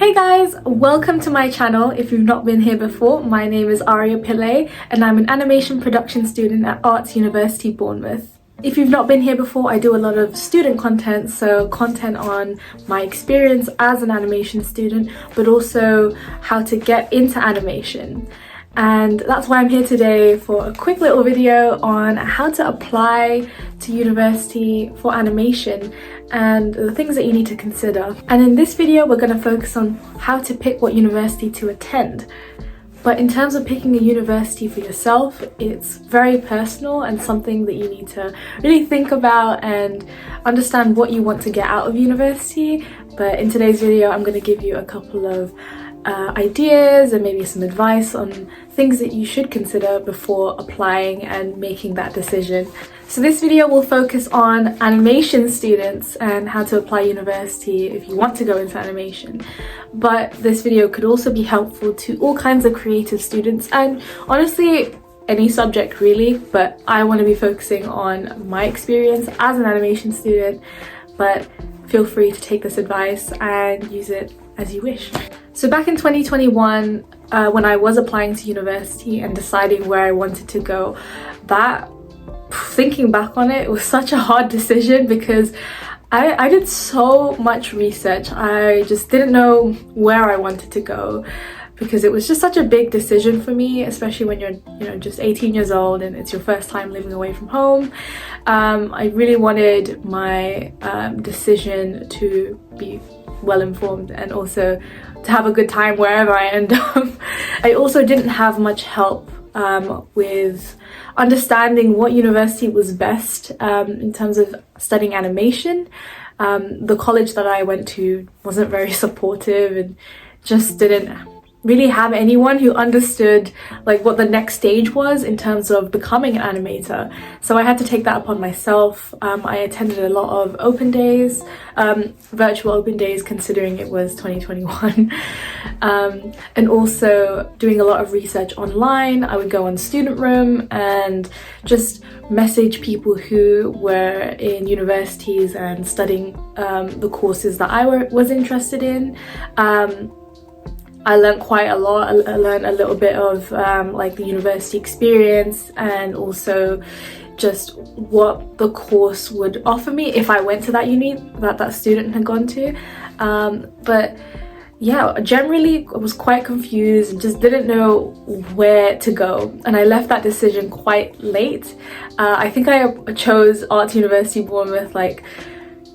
Hey guys, welcome to my channel. If you've not been here before, my name is ariitoonz and I'm an animation production student at Arts University Bournemouth. If you've not been here before, I do a lot of student content, so content on my experience as an animation student, but also how to get into animation. And that's why I'm here today for a quick little video on how to apply to university for animation and the things that you need to consider. And in this video, we're going to focus on how to pick what university to attend. But in terms of picking a university for yourself, it's very personal and something that you need to really think about and understand what you want to get out of university. But in today's video, I'm going to give you a couple of ideas and maybe some advice on things that you should consider before applying and making that decision. So this video will focus on animation students and how to apply university if you want to go into animation. But this video could also be helpful to all kinds of creative students and honestly any subject really, but I want to be focusing on my experience as an animation student. But feel free to take this advice and use it as you wish. So back in 2021, when I was applying to university and deciding where I wanted to go, thinking back on it, it was such a hard decision because I did so much research. I just didn't know where I wanted to go because it was just such a big decision for me, especially when you're just 18 years old and it's your first time living away from home. I really wanted my decision to be well informed and also to have a good time wherever I end up. I also didn't have much help with understanding what university was best in terms of studying animation. The college that I went to wasn't very supportive and just didn't really have anyone who understood like what the next stage was in terms of becoming an animator. So I had to take that upon myself. I attended a lot of open days, virtual open days considering it was 2021, and also doing a lot of research online. I would go on Student Room and just message people who were in universities and studying the courses that I was interested in. I learned quite a lot. I learned a little bit of like the university experience and also just what the course would offer me if I went to that uni that student had gone to. But yeah, generally I was quite confused and just didn't know where to go, and I left that decision quite late. I think I chose Arts University Bournemouth like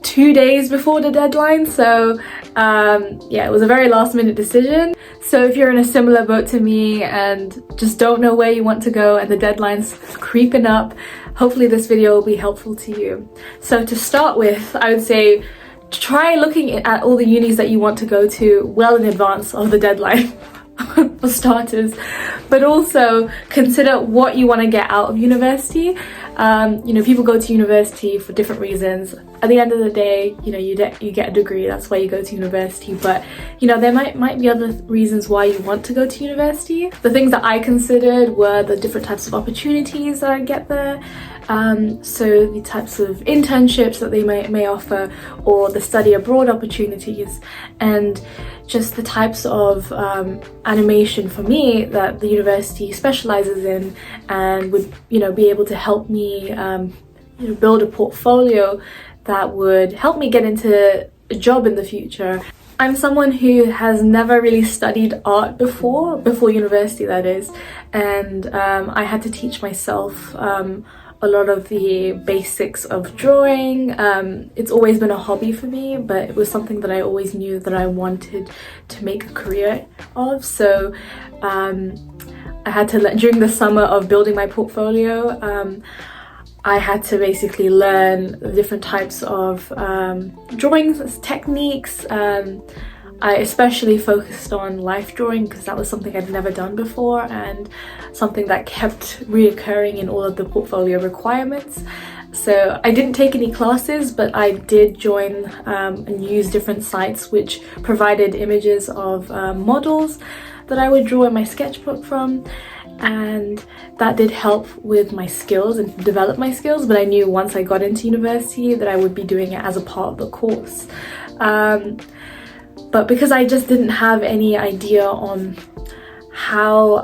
2 days before the deadline, so yeah, it was a very last minute decision. So if you're in a similar boat to me and just don't know where you want to go and the deadline's creeping up, hopefully this video will be helpful to you. So to start with, I would say try looking at all the unis that you want to go to well in advance of the deadline for starters, but also consider what you want to get out of university. People go to university for different reasons. At the end of the day, you get a degree, that's why you go to university, but there might be other reasons why you want to go to university. The things that I considered were the different types of opportunities that I get there, so the types of internships that they may offer, or the study abroad opportunities, and just the types of animation for me that the university specializes in and would be able to help me build a portfolio that would help me get into a job in the future. I'm someone who has never really studied art before university, that is, and I had to teach myself a lot of the basics of drawing. It's always been a hobby for me, but it was something that I always knew that I wanted to make a career of. So I had to during the summer of building my portfolio, I had to basically learn the different types of drawing techniques. I especially focused on life drawing because that was something I'd never done before and something that kept reoccurring in all of the portfolio requirements. So I didn't take any classes, but I did join and use different sites which provided images of models that I would draw in my sketchbook from, and that did help with my skills and develop my skills. But I knew once I got into university that I would be doing it as a part of the course. But because I just didn't have any idea on how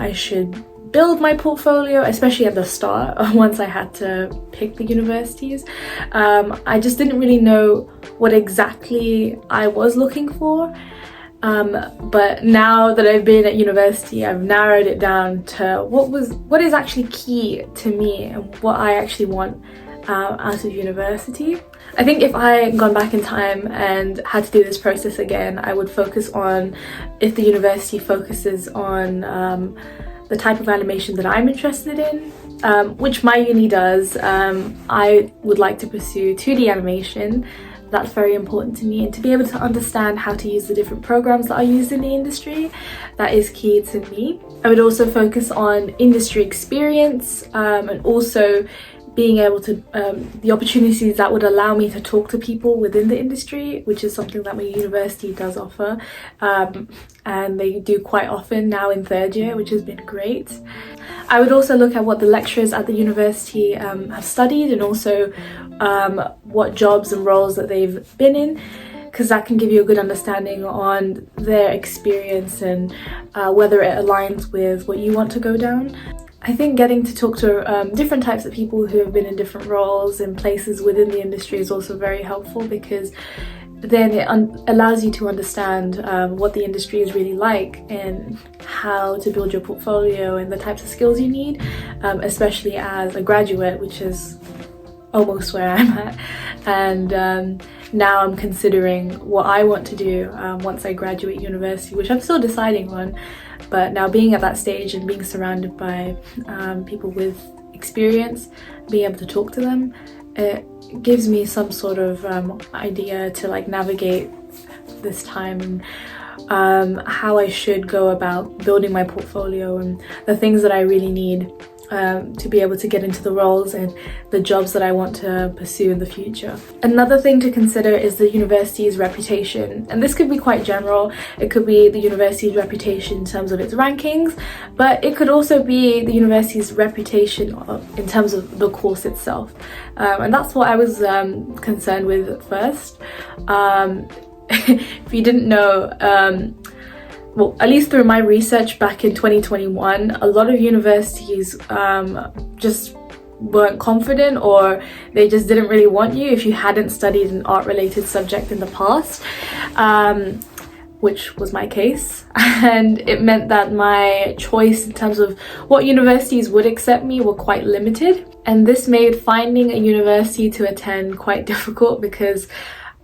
I should build my portfolio, especially at the start, once I had to pick the universities, I just didn't really know what exactly I was looking for. But now that I've been at university, I've narrowed it down to what is actually key to me and what I actually want out of university. I think if I had gone back in time and had to do this process again, I would focus on if the university focuses on the type of animation that I'm interested in, which my uni does. I would like to pursue 2D animation. That's very important to me, and to be able to understand how to use the different programs that are used in the industry, that is key to me. I would also focus on industry experience, and also being able to the opportunities that would allow me to talk to people within the industry, which is something that my university does offer, and they do quite often now in third year, which has been great. I would also look at what the lecturers at the university have studied, and also what jobs and roles that they've been in, because that can give you a good understanding on their experience and whether it aligns with what you want to go down. I think getting to talk to different types of people who have been in different roles and places within the industry is also very helpful, because then it allows you to understand what the industry is really like and how to build your portfolio and the types of skills you need, especially as a graduate, which is almost where I'm at. And now I'm considering what I want to do once I graduate university, which I'm still deciding on. But now being at that stage and being surrounded by people with experience, being able to talk to them, it gives me some sort of idea to like navigate this time, and how I should go about building my portfolio and the things that I really need to be able to get into the roles and the jobs that I want to pursue in the future. Another thing to consider is the university's reputation, and this could be quite general. It could be the university's reputation in terms of its rankings, but it could also be the university's reputation in terms of the course itself, and that's what I was concerned with at first. If you didn't know, well, at least through my research back in 2021, a lot of universities just weren't confident, or they just didn't really want you if you hadn't studied an art-related subject in the past, which was my case. And it meant that my choice in terms of what universities would accept me were quite limited. And this made finding a university to attend quite difficult, because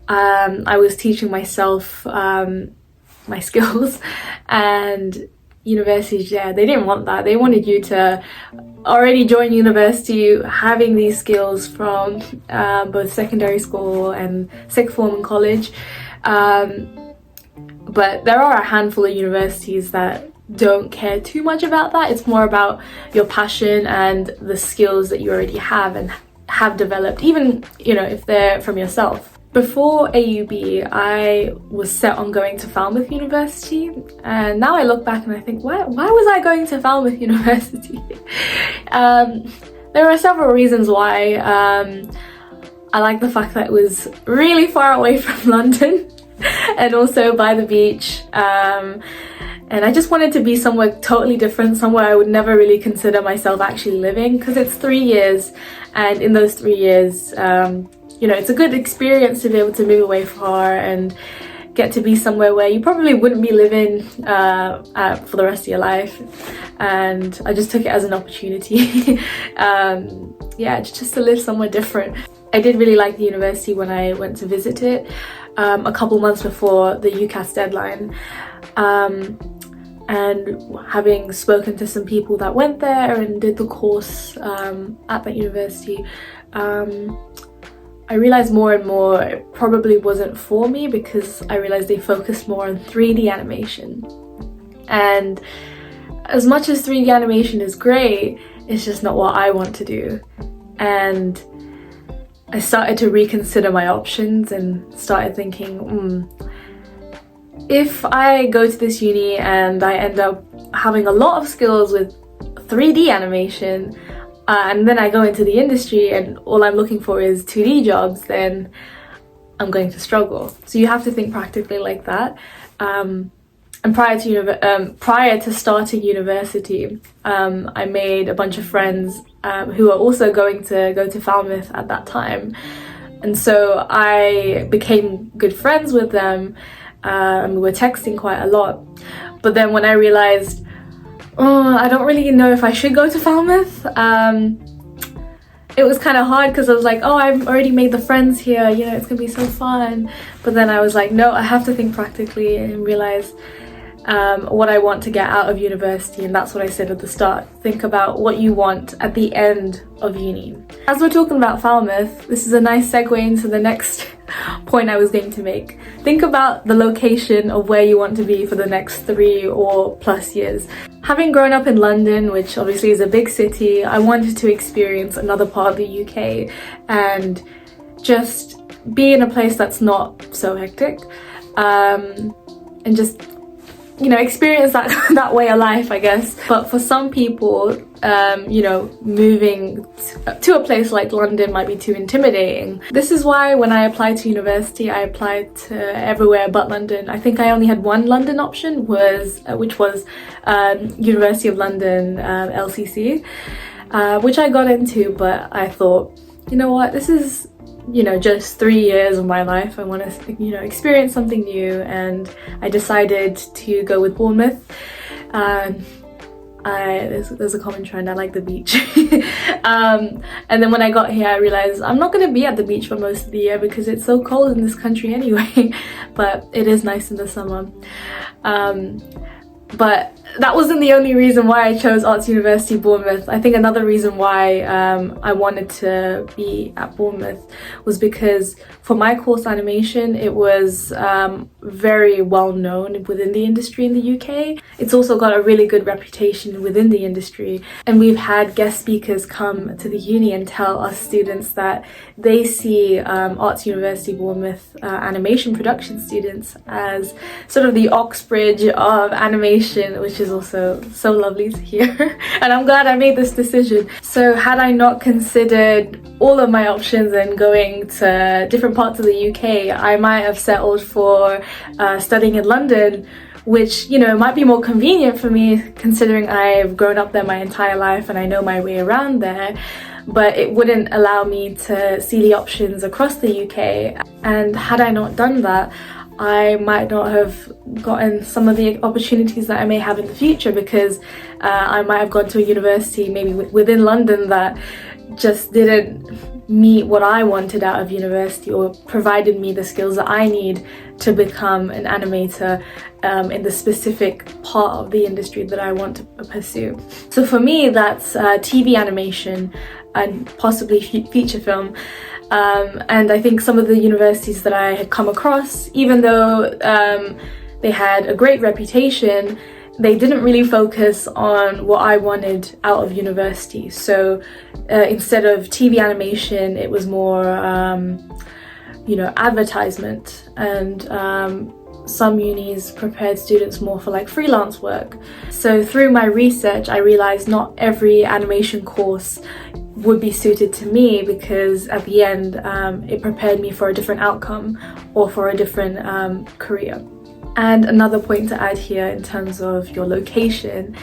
I was teaching myself my skills, and universities, yeah, they didn't want that. They wanted you to already join university having these skills from both secondary school and sixth form and college, but there are a handful of universities that don't care too much about that. It's more about your passion and the skills that you already have and have developed, even, you know, if they're from yourself. Before AUB, I was set on going to Falmouth University, and now I look back and I think, why was I going to Falmouth University? There are several reasons why. I like the fact that it was really far away from London and also by the beach, and I just wanted to be somewhere totally different, somewhere I would never really consider myself actually living, because it's 3 years, and in those 3 years, you know, it's a good experience to be able to move away far and get to be somewhere where you probably wouldn't be living for the rest of your life. And I just took it as an opportunity, yeah, just to live somewhere different. I did really like the university when I went to visit it a couple months before the UCAS deadline. And having spoken to some people that went there and did the course at that university, I realized more and more it probably wasn't for me, because I realized they focused more on 3D animation. And as much as 3D animation is great, it's just not what I want to do. And I started to reconsider my options and started thinking, if I go to this uni and I end up having a lot of skills with 3D animation, and then I go into the industry and all I'm looking for is 2D jobs, then I'm going to struggle. So you have to think practically like that. And prior to starting university, I made a bunch of friends who were also going to go to Falmouth at that time. And so I became good friends with them, and we were texting quite a lot. But then when I realized, I don't really know if I should go to Falmouth, it was kind of hard because I was like, oh, I've already made the friends here, you know, it's gonna be so fun. But then I was like, no, I have to think practically and realize what I want to get out of university, and that's what I said at the start. Think about what you want at the end of uni. As we're talking about Falmouth, this is a nice segue into the next point I was going to make. Think about the location of where you want to be for the next 3 or plus years. Having grown up in London, which obviously is a big city, I wanted to experience another part of the UK and just be in a place that's not so hectic, and just, you know, experience that way of life, I guess. But for some people, you know, moving to a place like London might be too intimidating. This is why when I applied to university, I applied to everywhere but London. I think I only had one London option, which was University of London, LCC, which I got into, but I thought, you know what, this is, you know, just 3 years of my life. I want to, you know, experience something new, and I decided to go with Bournemouth. There's a common trend, I like the beach. And then when I got here, I realized I'm not going to be at the beach for most of the year because it's so cold in this country anyway, but it is nice in the summer. But that wasn't the only reason why I chose Arts University Bournemouth. I think another reason why I wanted to be at Bournemouth was because for my course animation, it was very well known within the industry in the UK. It's also got a really good reputation within the industry, and we've had guest speakers come to the uni and tell us students that they see Arts University Bournemouth animation production students as sort of the Oxbridge of animation, which is also so lovely to hear. And I'm glad I made this decision. So had I not considered all of my options and going to different parts of the UK, I might have settled for studying in London, which, you know, might be more convenient for me considering I've grown up there my entire life and I know my way around there, but it wouldn't allow me to see the options across the UK. And had I not done that, I might not have gotten some of the opportunities that I may have in the future, because I might have gone to a university maybe within London that just didn't meet what I wanted out of university or provided me the skills that I need to become an animator in the specific part of the industry that I want to pursue. So for me, that's TV animation and possibly feature film. And I think some of the universities that I had come across, even though they had a great reputation, they didn't really focus on what I wanted out of university. So instead of TV animation, it was more, you know, advertisement, and some unis prepared students more for like freelance work. So through my research, I realized not every animation course would be suited to me, because at the end it prepared me for a different outcome or for a different career. And another point to add here in terms of your location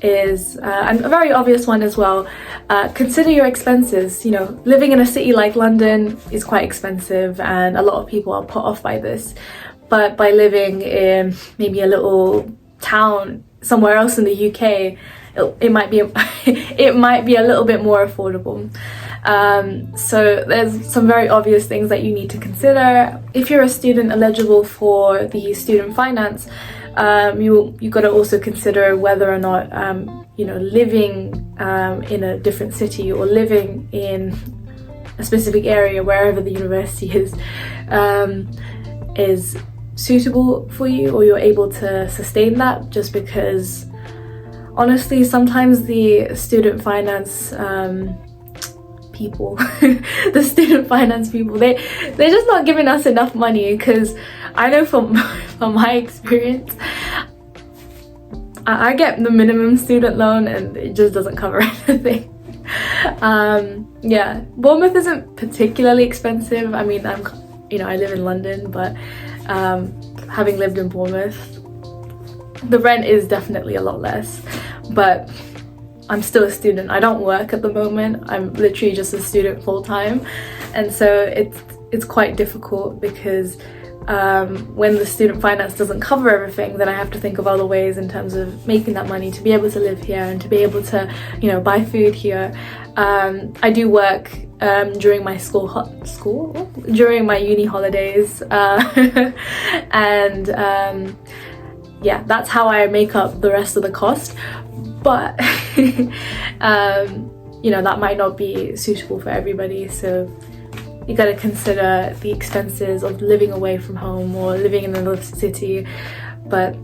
is, and a very obvious one as well, consider your expenses. You know, living in a city like London is quite expensive, and a lot of people are put off by this. But by living in maybe a little town somewhere else in the UK, it might be a little bit more affordable. So there's some very obvious things that you need to consider. If you're a student eligible for the student finance, you got to also consider whether or not you know, living in a different city or living in a specific area wherever the university is suitable for you, or you're able to sustain that. Just because honestly, sometimes the student finance people they're just not giving us enough money, because I know from my experience, I get the minimum student loan and it just doesn't cover anything. Yeah, Bournemouth isn't particularly expensive. I mean, you know, I live in London, but having lived in Bournemouth, the rent is definitely a lot less, but I'm still a student. I don't work at the moment. I'm literally just a student full-time, and so it's quite difficult because when the student finance doesn't cover everything, then I have to think of other ways in terms of making that money to be able to live here and to be able to, you know, buy food here. I do work during my during my uni holidays, and yeah, that's how I make up the rest of the cost. But you know, that might not be suitable for everybody, so you got to consider the expenses of living away from home or living in another city. But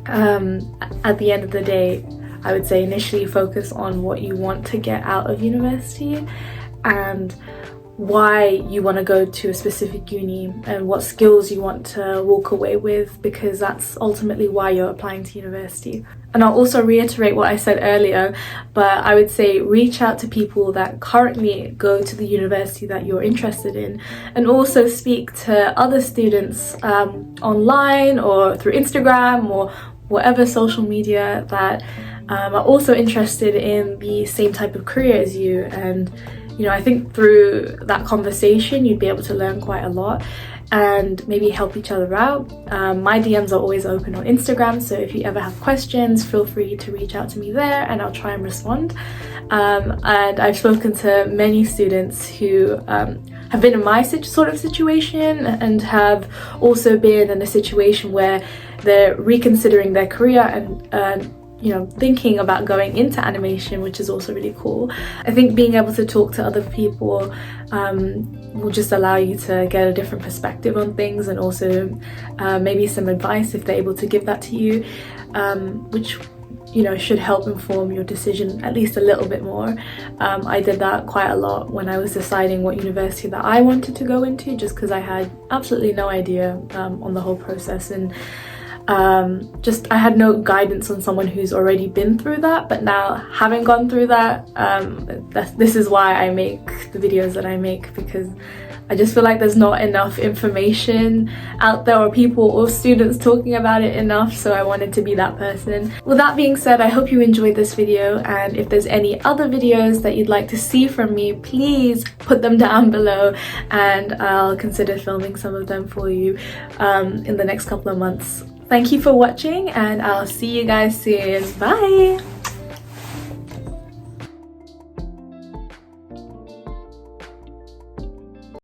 at the end of the day, I would say initially focus on what you want to get out of university and why you want to go to a specific uni and what skills you want to walk away with, because that's ultimately why you're applying to university. And I'll also reiterate what I said earlier, but I would say reach out to people that currently go to the university that you're interested in, and also speak to other students online or through Instagram or whatever social media that are also interested in the same type of career as you. And you know, I think through that conversation you'd be able to learn quite a lot and maybe help each other out. My DMs are always open on Instagram, so if you ever have questions, feel free to reach out to me there and I'll try and respond. And I've spoken to many students who have been in my sort of situation and have also been in a situation where they're reconsidering their career and you know, thinking about going into animation, which is also really cool. I think being able to talk to other people will just allow you to get a different perspective on things, and also maybe some advice if they're able to give that to you, which, you know, should help inform your decision at least a little bit more. I did that quite a lot when I was deciding what university that I wanted to go into, just because I had absolutely no idea on the whole process, and just I had no guidance on someone who's already been through that. But now, having gone through that, this is why I make the videos that I make, because I just feel like there's not enough information out there or people or students talking about it enough, so I wanted to be that person. With that being said, I hope you enjoyed this video, and if there's any other videos that you'd like to see from me, please put them down below and I'll consider filming some of them for you in the next couple of months. Thank you for watching, and I'll see you guys soon. Bye!